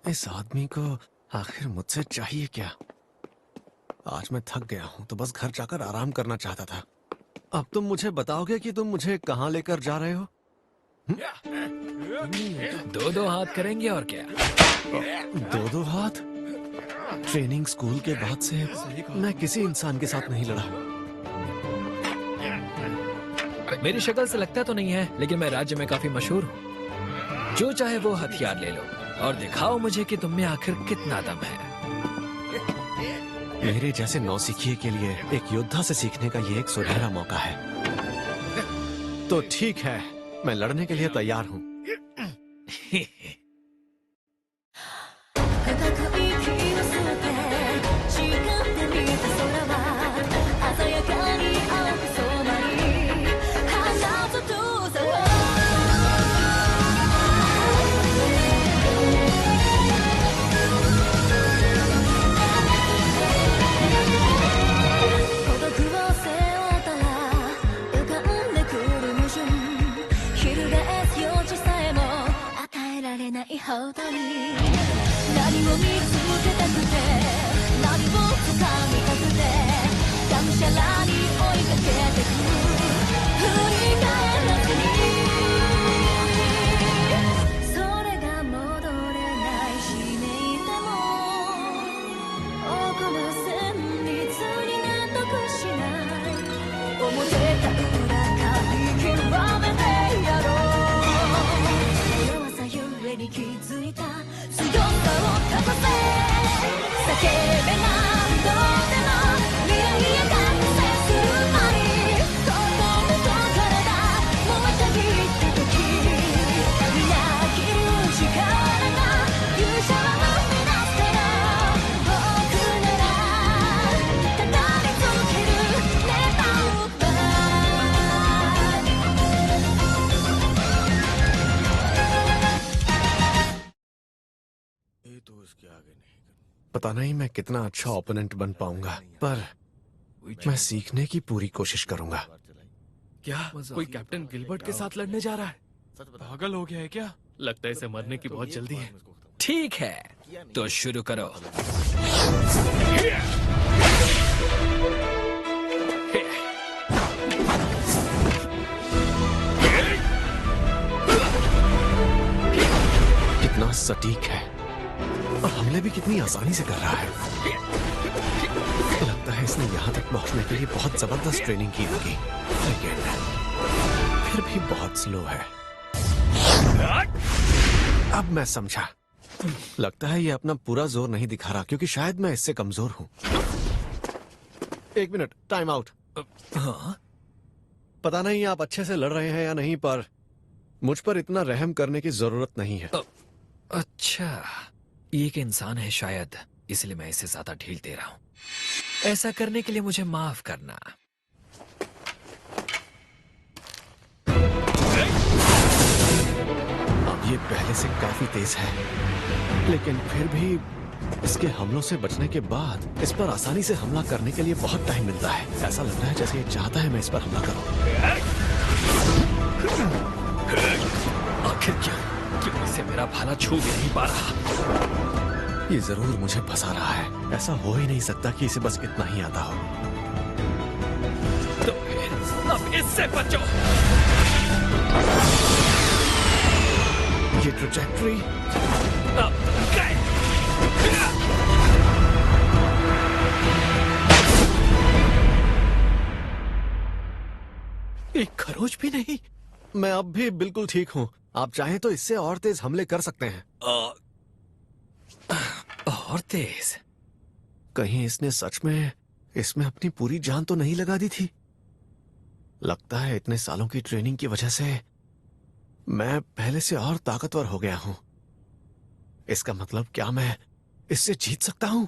इस आदमी को आखिर मुझसे चाहिए क्या? आज मैं थक गया हूँ तो बस घर जाकर आराम करना चाहता था। अब तुम मुझे बताओगे कि तुम मुझे कहाँ लेकर जा रहे हो? दो दो हाथ करेंगे और क्या। दो दो हाथ? ट्रेनिंग स्कूल के बाद से मैं किसी इंसान के साथ नहीं लड़ा। मेरी शक्ल से लगता तो नहीं है, लेकिन मैं राज्य में काफी मशहूर हूँ। जो चाहे वो हथियार ले लो और दिखाओ मुझे कि तुम में आखिर कितना दम है। मेरे जैसे नौसिखिए के लिए एक योद्धा से सीखने का ये एक सुनहरा मौका है। तो ठीक है, मैं लड़ने के लिए तैयार हूँ। पता नहीं मैं कितना अच्छा ओपोनेंट बन पाऊंगा, पर मैं सीखने की पूरी कोशिश करूंगा। क्या कोई कैप्टन गिलबर्ट के साथ लड़ने जा रहा है? पागल हो गया है क्या? लगता है इसे मरने की बहुत जल्दी है। ठीक है, तो शुरू करो। कितना सटीक है और हमले भी कितनी आसानी से कर रहा है। लगता है इसने यहाँ तक पहुँचने के लिए बहुत जबरदस्त ट्रेनिंग की होगी, लेकिन फिर भी बहुत स्लो है। अब मैं समझा। लगता है ये अपना पूरा जोर नहीं दिखा रहा, क्योंकि शायद मैं इससे कमजोर हूँ। एक मिनट, टाइम आउट। पता नहीं आप अच्छे से लड़ रहे हैं या नहीं, पर मुझ पर इतना रहम करने की जरूरत नहीं है। अच्छा, ये एक इंसान है शायद, इसलिए मैं इसे ज्यादा ढील दे रहा हूँ। ऐसा करने के लिए मुझे माफ करना। अब ये पहले से काफी तेज है, लेकिन फिर भी इसके हमलों से बचने के बाद इस पर आसानी से हमला करने के लिए बहुत टाइम मिलता है। ऐसा लगता है जैसे ये चाहता है मैं इस पर हमला करूं। आखिर क्यों इसे मेरा भाला छू भी नहीं पा रहा? ये जरूर मुझे फंसा रहा है। ऐसा हो ही नहीं सकता कि इसे बस इतना ही आता हो। तो फिर अब इससे बचो। ये ट्रैजेक्टरी अब गए। एक खरोच भी नहीं। मैं अब भी बिल्कुल ठीक हूँ। आप चाहें तो इससे और तेज हमले कर सकते हैं। और तेज? कहीं इसने सच में इसमें अपनी पूरी जान तो नहीं लगा दी थी? लगता है इतने सालों की ट्रेनिंग की वजह से मैं पहले से और ताकतवर हो गया हूं। इसका मतलब क्या मैं इससे जीत सकता हूं?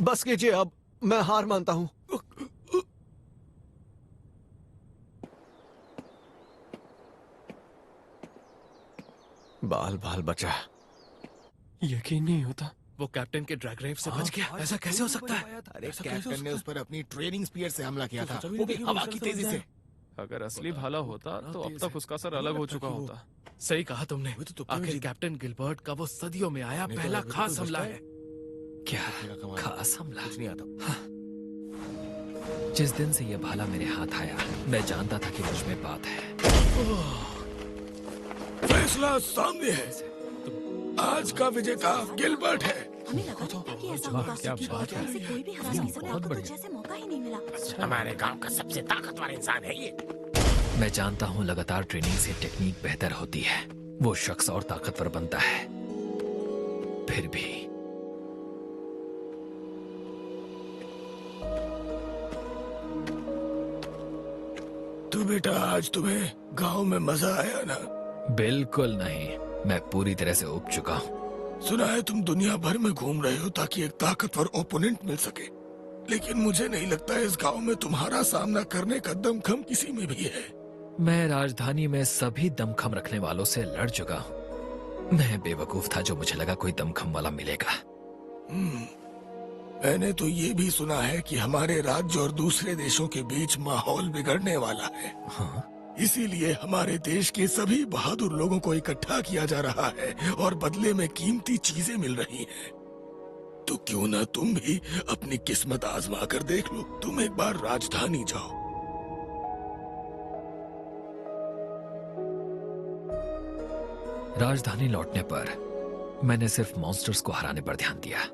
बस कीजिए, अब मैं हार मानता हूं। बाल बाल बचा। यकीन नहीं होता वो कैप्टन के ड्रैग रेव से बच गया। ऐसा कैसे हो सकता है? अरे कैप्टन ने उस पर अपनी ट्रेनिंग स्पीयर से हमला किया था, वो भी हवा की तेजी से। अगर असली भाला होता तो अब तक उसका सर अलग हो चुका होता। सही कहा तुमने। आखिर कैप्टन गिलबर्ट का वो सदियों में आया पहला खास हमला है। क्या खास हमला? कुछ नहीं आता। जिस दिन से ये भाला मेरे हाथ आया, मैं जानता था कि मुझ में बात है। फैसला सामने है। आज का विजेता गिलबर्ट है। हमें लगा था कि ऐसा होगा, क्योंकि ऐसे कोई भी हरा नहीं सकता, आपको तो जैसे मौका ही नहीं मिला। हमारे गांव का सबसे ताकतवर इंसान है ये। मैं जानता हूँ लगातार ट्रेनिंग से टेक्निक बेहतर होती है, वो शख्स और ताकतवर बनता है। फिर भी तो बेटा आज तुम्हें गांव में मजा आया ना? बिल्कुल नहीं, मैं पूरी तरह से उब चुका हूँ। सुना है तुम दुनिया भर में घूम रहे हो ताकि एक ताकतवर ओपोनेंट मिल सके, लेकिन मुझे नहीं लगता इस गांव में तुम्हारा सामना करने का दमखम किसी में भी है। मैं राजधानी में सभी दमखम रखने वालों से लड़ चुका हूँ। मैं बेवकूफ था जो मुझे लगा कोई दमखम वाला मिलेगा। मैंने तो ये भी सुना है कि हमारे राज्य और दूसरे देशों के बीच माहौल बिगड़ने वाला है। हाँ? इसीलिए हमारे देश के सभी बहादुर लोगों को इकट्ठा किया जा रहा है और बदले में कीमती चीजें मिल रही हैं। तो क्यों ना तुम भी अपनी किस्मत आजमा कर देख लो। तुम एक बार राजधानी जाओ। राजधानी लौटने पर मैंने सिर्फ मॉन्स्टर्स को हराने पर ध्यान दिया।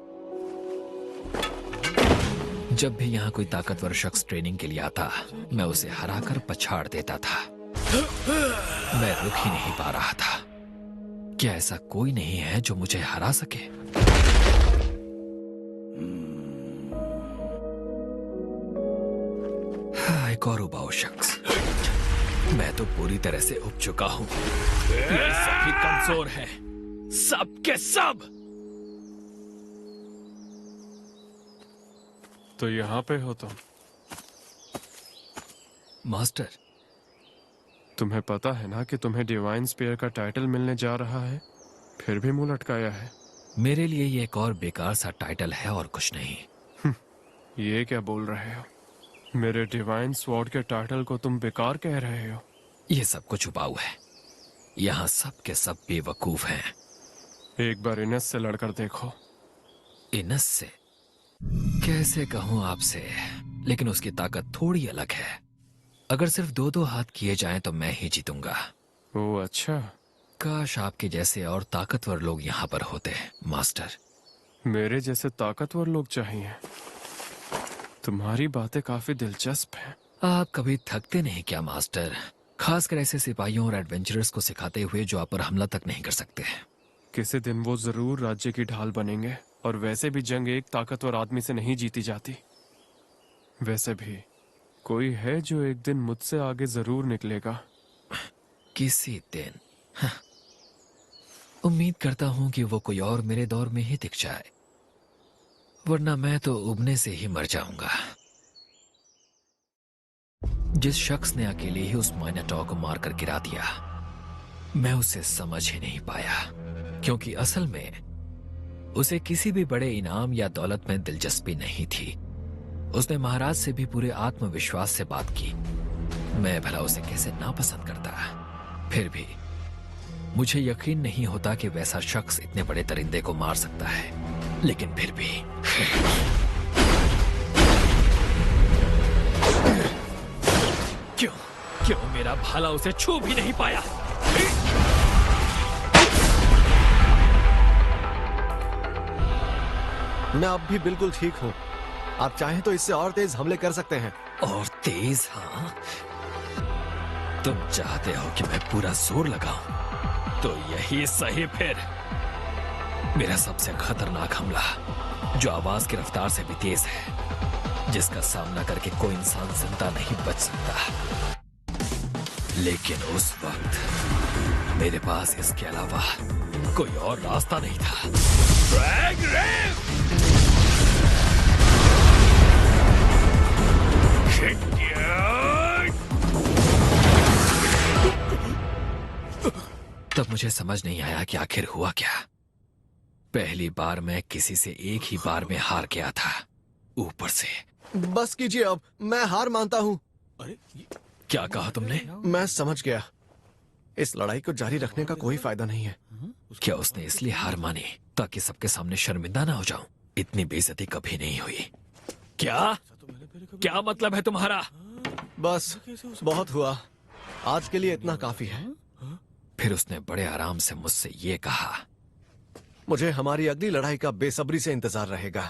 जब भी यहाँ कोई ताकतवर शख्स ट्रेनिंग के लिए आता, मैं उसे हराकर पछाड़ देता था। मैं रुक ही नहीं पा रहा था। क्या ऐसा कोई नहीं है जो मुझे हरा सके? हाँ, एक और उबाऊ शख्स। मैं तो पूरी तरह से उब चुका हूँ। ये सभी कमजोर हैं, सब के सब। तो यहाँ पे हो तुम? मास्टर, तुम्हें पता है ना कि तुम्हें डिवाइन स्पीयर का टाइटल मिलने जा रहा है, फिर भी मुंह लटकाया है। मेरे लिए ये एक और बेकार सा टाइटल है और कुछ नहीं। ये क्या बोल रहे हो? मेरे डिवाइन स्वॉर्ड के टाइटल को तुम बेकार कह रहे हो? ये सब कुछ उबाऊ है। यहाँ सब के सब बेवकूफ हैं। एक बार इनस से लड़कर देखो। इनस से? कैसे कहूँ आपसे, लेकिन उसकी ताकत थोड़ी अलग है। अगर सिर्फ दो दो हाथ किए जाएं तो मैं ही जीतूंगा। ओह अच्छा। काश आपके जैसे और ताकतवर लोग यहाँ पर होते, मास्टर। मेरे जैसे ताकतवर लोग चाहिए। तुम्हारी बातें काफी दिलचस्प हैं। आप कभी थकते नहीं क्या मास्टर? खासकर ऐसे सिपाहियों और एडवेंचरर्स को सिखाते हुए जो आप पर हमला तक नहीं कर सकते। किसी दिन वो जरूर राज्य की ढाल बनेंगे, और वैसे भी जंग एक ताकतवर आदमी से नहीं जीती जाती। वैसे भी कोई है जो एक दिन मुझसे आगे जरूर निकलेगा। किसी दिन। हाँ। उम्मीद करता हूं कि वो कोई और मेरे दौर में ही दिख जाए, वरना मैं तो उबने से ही मर जाऊंगा। जिस शख्स ने अकेले ही उस माइनाटॉर को मारकर गिरा दिया, मैं उसे समझ ही नहीं पाया, क्योंकि असल में उसे किसी भी बड़े इनाम या दौलत में दिलचस्पी नहीं थी। उसने महाराज से भी पूरे आत्मविश्वास से बात की। मैं भला उसे कैसे नापसंद करता। फिर भी मुझे यकीन नहीं होता कि वैसा शख्स इतने बड़े दरिंदे को मार सकता है, लेकिन फिर भी क्यों मेरा भाला उसे छू भी नहीं पाया? मैं अब भी बिल्कुल ठीक हूँ। आप चाहें तो इससे और तेज हमले कर सकते हैं। और तेज? हाँ, तुम चाहते हो कि मैं पूरा जोर लगाऊं, तो यही सही फिर। मेरा सबसे खतरनाक हमला, जो आवाज की रफ्तार से भी तेज है, जिसका सामना करके कोई इंसान जिंदा नहीं बच सकता। लेकिन उस वक्त मेरे पास इसके अलावा कोई और रास्ता नहीं था। ड्रैग रेव! तब मुझे मुझे समझ नहीं आया कि आखिर हुआ क्या। पहली बार मैं किसी से एक ही बार में हार गया था, ऊपर से। बस कीजिए अब, मैं हार मानता हूँ। क्या कहा तुमने? मैं समझ गया, इस लड़ाई को जारी रखने का कोई फायदा नहीं है। क्या उसने इसलिए हार मानी ताकि सबके सामने शर्मिंदा ना हो जाऊं? इतनी बेइज्जती कभी नहीं हुई। क्या मतलब है तुम्हारा? बस बहुत हुआ, आज के लिए इतना काफी है। फिर उसने बड़े आराम से मुझसे ये कहा, मुझे हमारी अगली लड़ाई का बेसब्री से इंतजार रहेगा।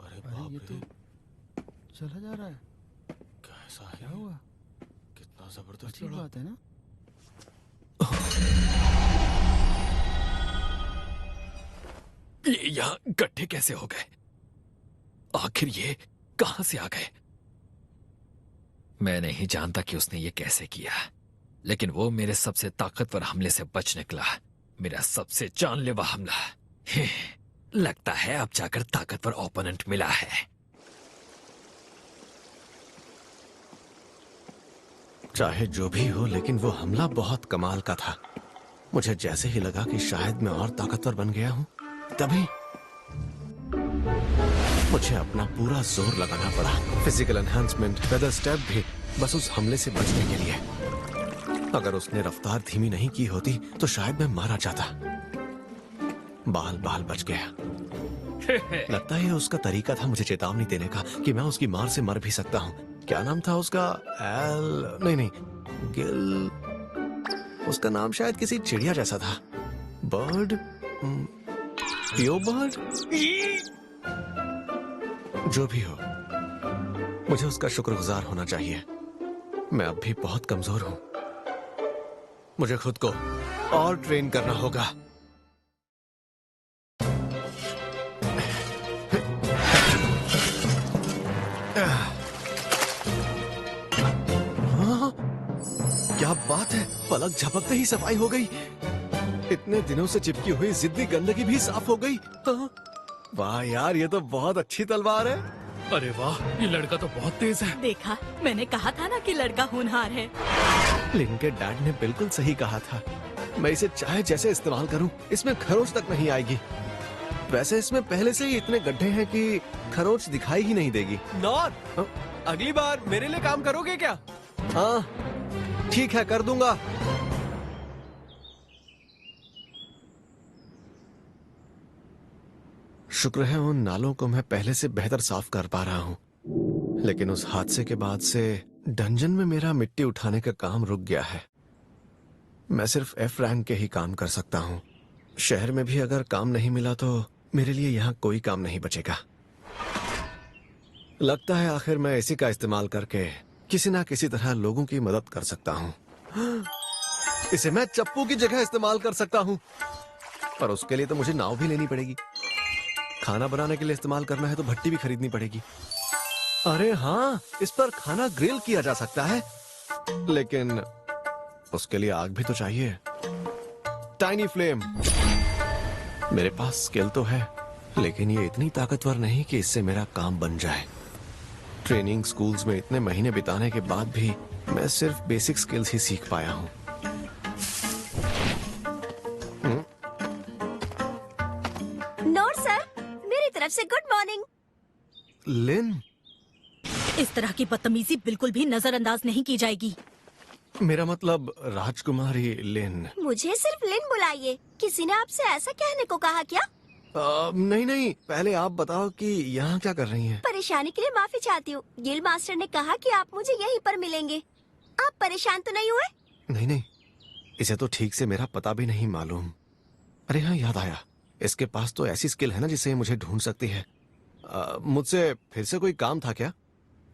अरे ये तो चला जा रहा है। कैसा है? क्या हुआ? कितना जबरदस्त अच्छी लड़ा। बात है ना। ये यहाँ गड्ढे कैसे हो गए? आखिर ये कहां से आ गए? मैं नहीं जानता कि उसने ये कैसे किया, लेकिन वो मेरे सबसे ताकतवर हमले से बच निकला। मेरा सबसे जानलेवा हमला। लगता है अब जाकर ताकतवर ओपोनेंट मिला है। चाहे जो भी हो, लेकिन वो हमला बहुत कमाल का था। मुझे जैसे ही लगा कि शायद मैं और ताकतवर बन गया हूं, तभी मुझे अपना पूरा जोर लगाना पड़ा। फिजिकल एनहांसमेंट, फेदर स्टेप भी, बस उस हमले से बचने के लिए। अगर उसने रफ्तार धीमी नहीं की होती तो शायद मैं मारा जाता। बाल बाल बच गया। लगता है उसका तरीका था मुझे चेतावनी देने का कि मैं उसकी मार से मर भी सकता हूँ। क्या नाम था उसका? नहीं, गिल। उसका नाम शायद किसी चिड़िया जैसा था। बर्ड, पियो बर्ड, जो भी हो, मुझे उसका शुक्रगुजार होना चाहिए। मैं अब भी बहुत कमजोर हूं। मुझे खुद को और ट्रेन करना होगा। हाँ, क्या बात है, पलक झपकते ही सफाई हो गई। इतने दिनों से चिपकी हुई जिद्दी गंदगी भी साफ हो गई। हाँ, वाह यार, ये तो बहुत अच्छी तलवार है। अरे वाह, ये लड़का तो बहुत तेज है। देखा, मैंने कहा था ना कि लड़का होनहार है। लिन के डैड ने बिल्कुल सही कहा था। मैं इसे चाहे जैसे इस्तेमाल करूं, इसमें खरोच तक नहीं आएगी। वैसे इसमें पहले से ही इतने गड्ढे हैं कि खरोच दिखाई ही नहीं देगी। नॉर, अगली बार मेरे लिए काम करोगे क्या? हाँ, ठीक है, कर दूंगा। शुक्र है उन नालों को मैं पहले से बेहतर साफ कर पा रहा हूँ। लेकिन उस हादसे के बाद से डंजन में मेरा मिट्टी उठाने का काम रुक गया है। मैं सिर्फ एफ रैंक के ही काम कर सकता हूँ। शहर में भी अगर काम नहीं मिला तो मेरे लिए यहाँ कोई काम नहीं बचेगा। लगता है आखिर मैं इसी का इस्तेमाल करके किसी ना किसी तरह लोगों की मदद कर सकता हूँ। इसे मैं चप्पू की जगह इस्तेमाल कर सकता हूँ, पर उसके लिए तो मुझे नाव भी लेनी पड़ेगी। खाना बनाने के लिए इस्तेमाल करना है तो भट्टी भी खरीदनी पड़ेगी। अरे हाँ, इस पर खाना ग्रिल किया जा सकता है, लेकिन उसके लिए आग भी तो चाहिए। Tiny flame. मेरे पास स्किल तो है, लेकिन ये इतनी ताकतवर नहीं कि इससे मेरा काम बन जाए। ट्रेनिंग स्कूल्स में इतने महीने बिताने के बाद भी मैं सिर्फ बेसिक स्किल्स ही सीख पाया हूँ। नोर सर, मेरी तरफ से गुड मॉर्निंग। लिन, इस तरह की बदतमीजी बिल्कुल भी नजरअंदाज नहीं की जाएगी। मेरा मतलब राजकुमारी लिन। मुझे सिर्फ लिन बुलाइए। किसी ने आपसे ऐसा कहने को कहा क्या? नहीं, पहले आप बताओ कि यहाँ क्या कर रही हैं? परेशानी के लिए माफी चाहती हूँ। गिल मास्टर ने कहा कि आप मुझे यहीं पर मिलेंगे। आप परेशान तो नहीं हुए? नहीं, इसे तो ठीक से मेरा पता भी नहीं मालूम। अरे हाँ, याद आया, इसके पास तो ऐसी स्किल है ना जिससे ये मुझे ढूंढ सकती है। मुझसे फिर से कोई काम था क्या?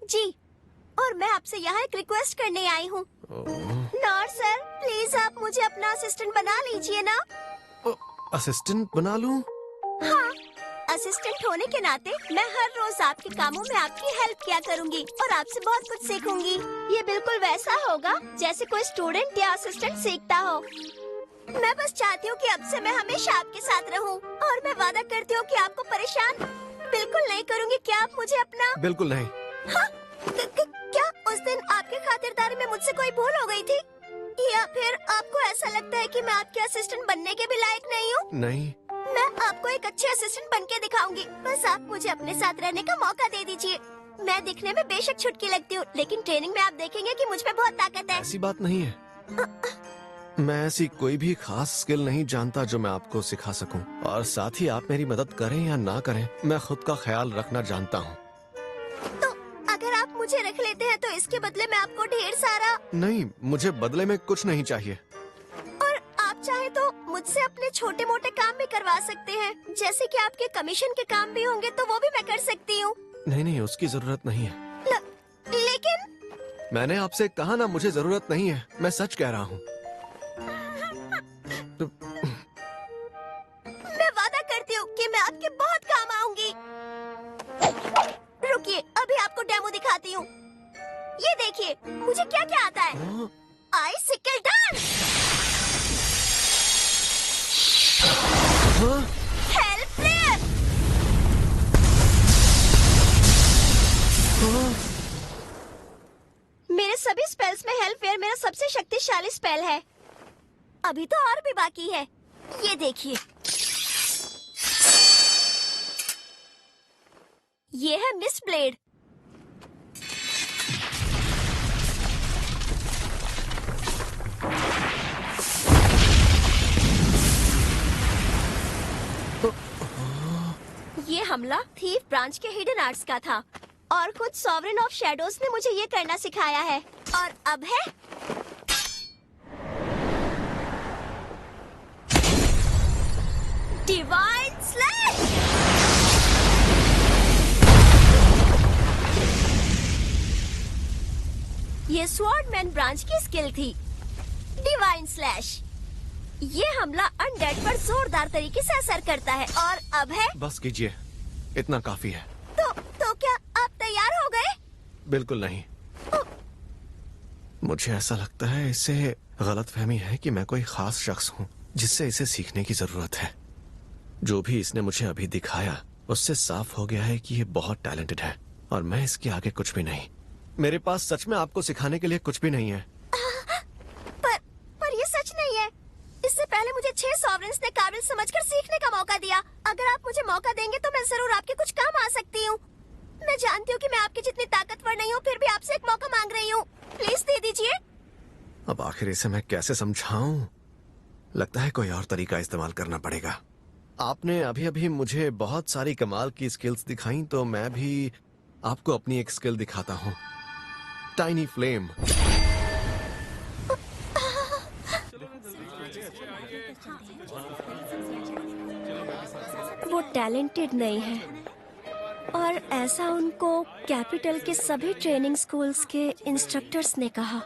जी, और मैं आपसे यहाँ एक रिक्वेस्ट करने आई हूँ। नोर सर, प्लीज आप मुझे अपना असिस्टेंट बना लीजिए ना। असिस्टेंट बना लूं? हाँ, असिस्टेंट होने के नाते मैं हर रोज आपके कामों में आपकी हेल्प किया करूँगी और आपसे बहुत कुछ सीखूंगी। ये बिल्कुल वैसा होगा जैसे कोई स्टूडेंट या असिस्टेंट सीखता हो। मैं बस चाहती हूँ कि अब से मैं हमेशा आपके साथ रहूँ, और मैं वादा करती हूँ कि आपको परेशान बिल्कुल नहीं करूँगी। क्या आप मुझे अपना? बिल्कुल नहीं। हाँ? क्या उस दिन आपकी खातिरदारी में मुझसे कोई भूल हो गई थी, या फिर आपको ऐसा लगता है कि मैं आपके असिस्टेंट बनने के भी लायक नहीं हूँ। नहीं, मैं आपको एक अच्छे असिस्टेंट बन के दिखाऊंगी। बस आप मुझे अपने साथ रहने का मौका दे दीजिए। मैं दिखने में बेशक छुटकी लगती हूँ, लेकिन ट्रेनिंग में आप देखेंगे कि मुझ में बहुत ताकत है। ऐसी बात नहीं है। मैं ऐसी कोई भी खास स्किल नहीं जानता जो मैं आपको सिखा सकूं। और साथ ही आप मेरी मदद करें या ना करें, मैं खुद का ख्याल रखना जानता हूँ। तो अगर आप मुझे रख लेते हैं तो इसके बदले में आपको ढेर सारा। नहीं, मुझे बदले में कुछ नहीं चाहिए। और आप चाहे तो मुझसे अपने छोटे मोटे काम भी करवा सकते हैं, जैसे कि आपके कमीशन के काम भी होंगे तो वो भी मैं कर सकती हूँ। नहीं नहीं, उसकी जरूरत नहीं है। लेकिन मैंने आपसे कहा ना, मुझे जरूरत नहीं है। मैं सच कह रहा हूँ। मैं वादा करती हूँ कि मैं आपके बहुत काम आऊंगी। रुकिए, अभी आपको डेमो दिखाती हूँ। ये देखिए मुझे क्या क्या आता है। आइसिकल डांस, हेल्प फ्लिप, मेरे सभी स्पेल्स में हेल्प फेयर मेरा सबसे शक्तिशाली स्पेल है। अभी तो और भी बाकी है। ये देखिए, ये है मिस ब्लेड। ये हमला थीफ ब्रांच के हिडन आर्ट्स का था और खुद सॉवरेन ऑफ शैडोज ने मुझे ये करना सिखाया है। और अब है डिवाइन स्लैश। ये स्वॉर्डमैन ब्रांच की स्किल थी, डिवाइन स्लैश। ये हमला अनडेड पर जोरदार तरीके से असर करता है। और अब है, बस कीजिए, इतना काफी है। तो क्या आप तैयार हो गए? बिल्कुल नहीं। मुझे ऐसा लगता है इससे गलतफहमी है कि मैं कोई खास शख्स हूँ जिससे इसे सीखने की जरूरत है। जो भी इसने मुझे अभी दिखाया उससे साफ हो गया है कि ये बहुत टैलेंटेड है और मैं इसके आगे कुछ भी नहीं। मेरे पास सच में आपको सिखाने के लिए कुछ भी नहीं है। पर ये सच नहीं है। इससे पहले मुझे 6 सॉवरेन्स ने काबिल समझकर सीखने का मौका दिया। अगर आप मुझे मौका देंगे तो मैं जरूर आपके कुछ काम आ सकती हूँ। मैं जानती हूँ कि मैं आपकी जितनी ताकतवर नहीं हूँ, फिर भी आपसे एक मौका मांग रही हूँ। प्लीज दे दीजिए। अब आखिर इसे मैं कैसे समझाऊं? लगता है कोई और तरीका इस्तेमाल करना पड़ेगा। आपने अभी अभी मुझे बहुत सारी कमाल की स्किल्स दिखाई, तो मैं भी आपको अपनी एक स्किल दिखाता हूँ, टाइनी फ्लेम। वो टैलेंटेड नहीं है और ऐसा उनको कैपिटल के सभी ट्रेनिंग स्कूल्स के इंस्ट्रक्टर्स ने कहा।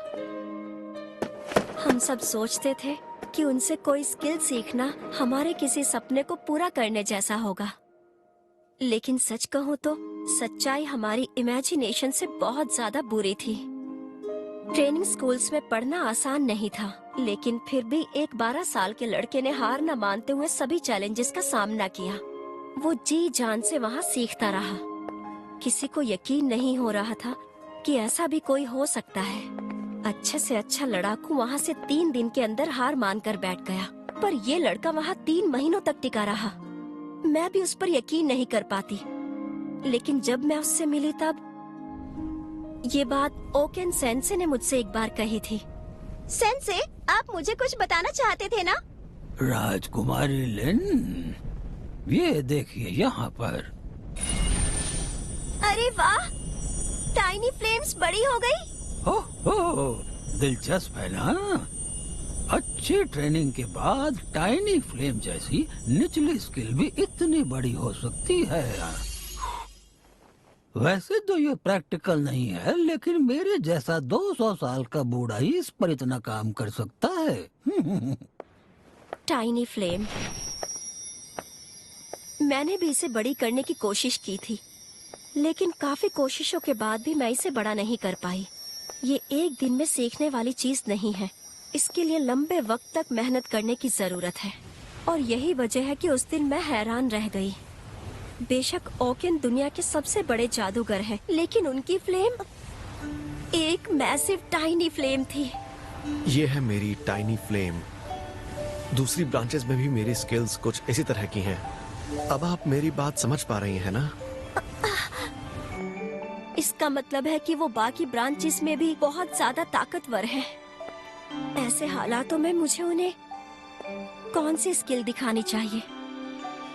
हम सब सोचते थे कि उनसे कोई स्किल सीखना हमारे किसी सपने को पूरा करने जैसा होगा, लेकिन सच कहूँ तो सच्चाई हमारी इमेजिनेशन से बहुत ज्यादा बुरी थी। ट्रेनिंग स्कूल्स में पढ़ना आसान नहीं था, लेकिन फिर भी एक 12 साल के लड़के ने हार न मानते हुए सभी चैलेंजेस का सामना किया। वो जी जान से वहाँ सीखता रहा। किसी को यकीन नहीं हो रहा था कि ऐसा भी कोई हो सकता है। अच्छे से अच्छा लड़ाकू वहाँ से 3 दिन के अंदर हार मानकर बैठ गया, पर ये लड़का वहाँ 3 महीनों तक टिका रहा। मैं भी उस पर यकीन नहीं कर पाती, लेकिन जब मैं उससे मिली तब ये बात ओकेन सेंसे ने मुझसे एक बार कही थी। सेंसे, आप मुझे कुछ बताना चाहते थे ना? राजकुमारी लिन, ये देखिए यहाँ पर। अरे वाह, टाइनी फ्लेम्स बड़ी हो गई। हो, दिलचस्प है ना? अच्छी ट्रेनिंग के बाद टाइनी फ्लेम जैसी निचली स्किल भी इतनी बड़ी हो सकती है। वैसे तो ये प्रैक्टिकल नहीं है, लेकिन मेरे जैसा 200 साल का बूढ़ा ही इस पर इतना काम कर सकता है। टाइनी फ्लेम, मैंने भी इसे बड़ी करने की कोशिश की थी, लेकिन काफी कोशिशों के बाद भी मैं इसे बड़ा नहीं कर पाई। ये एक दिन में सीखने वाली चीज नहीं है, इसके लिए लंबे वक्त तक मेहनत करने की जरूरत है। और यही वजह है कि उस दिन मैं हैरान रह गई। बेशक ओकेन दुनिया के सबसे बड़े जादूगर हैं, लेकिन उनकी फ्लेम एक मैसिव टाइनी फ्लेम थी। ये है मेरी टाइनी फ्लेम, दूसरी ब्रांचेस में भी मेरी स्किल्स कुछ इसी तरह की हैं। अब आप मेरी बात समझ पा रही हैं ना? इसका मतलब है कि वो बाकी ब्रांचेस में भी बहुत ज्यादा ताकतवर हैं। ऐसे हालातों में मुझे उन्हें कौन सी स्किल दिखानी चाहिए?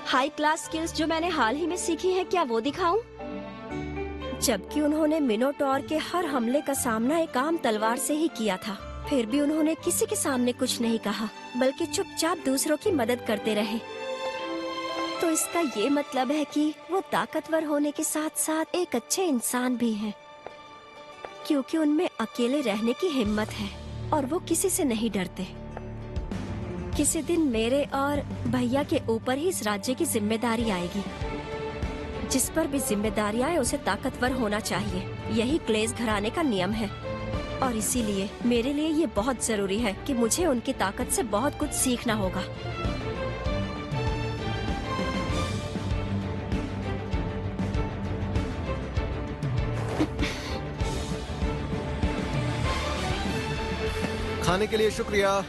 हाई क्लास स्किल्स जो मैंने हाल ही में सीखी है, क्या वो दिखाऊं? जबकि उन्होंने मिनोटॉर के हर हमले का सामना एक आम तलवार से ही किया था, फिर भी उन्होंने किसी के सामने कुछ नहीं कहा, बल्कि चुपचाप दूसरों की मदद करते रहे। तो इसका ये मतलब है कि वो ताकतवर होने के साथ साथ एक अच्छे इंसान भी हैं, क्योंकि उनमें अकेले रहने की हिम्मत है और वो किसी से नहीं डरते। किसी दिन मेरे और भैया के ऊपर ही इस राज्य की जिम्मेदारी आएगी। जिस पर भी जिम्मेदारी आए उसे ताकतवर होना चाहिए। यही क्लेज घराने का नियम है और इसीलिए मेरे लिए ये बहुत जरूरी है कि मुझे उनकी ताकत से बहुत कुछ सीखना होगा। खाने के लिए शुक्रिया।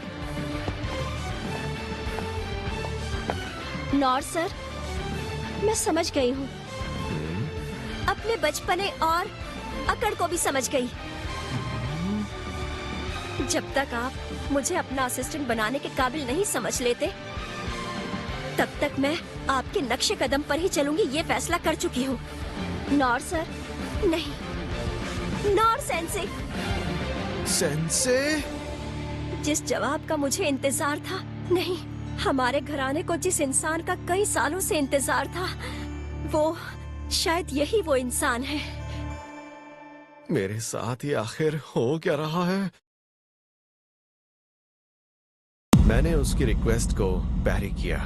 नॉर सर, मैं समझ गई हूँ। अपने बचपने और अकड़ को भी समझ गई। जब तक आप मुझे अपना असिस्टेंट बनाने के काबिल नहीं समझ लेते, तब तक मैं आपके नक्शे कदम पर ही चलूंगी, ये फैसला कर चुकी हूँ। नॉर सर, नहीं, नॉर सेंसे। सेंसे? जिस जवाब का मुझे इंतजार था, नहीं, हमारे घराने को जिस इंसान का कई सालों से इंतजार था, वो शायद यही वो इंसान है। मेरे साथ ये आखिर हो क्या रहा है? मैंने उसकी रिक्वेस्ट को पैरी किया।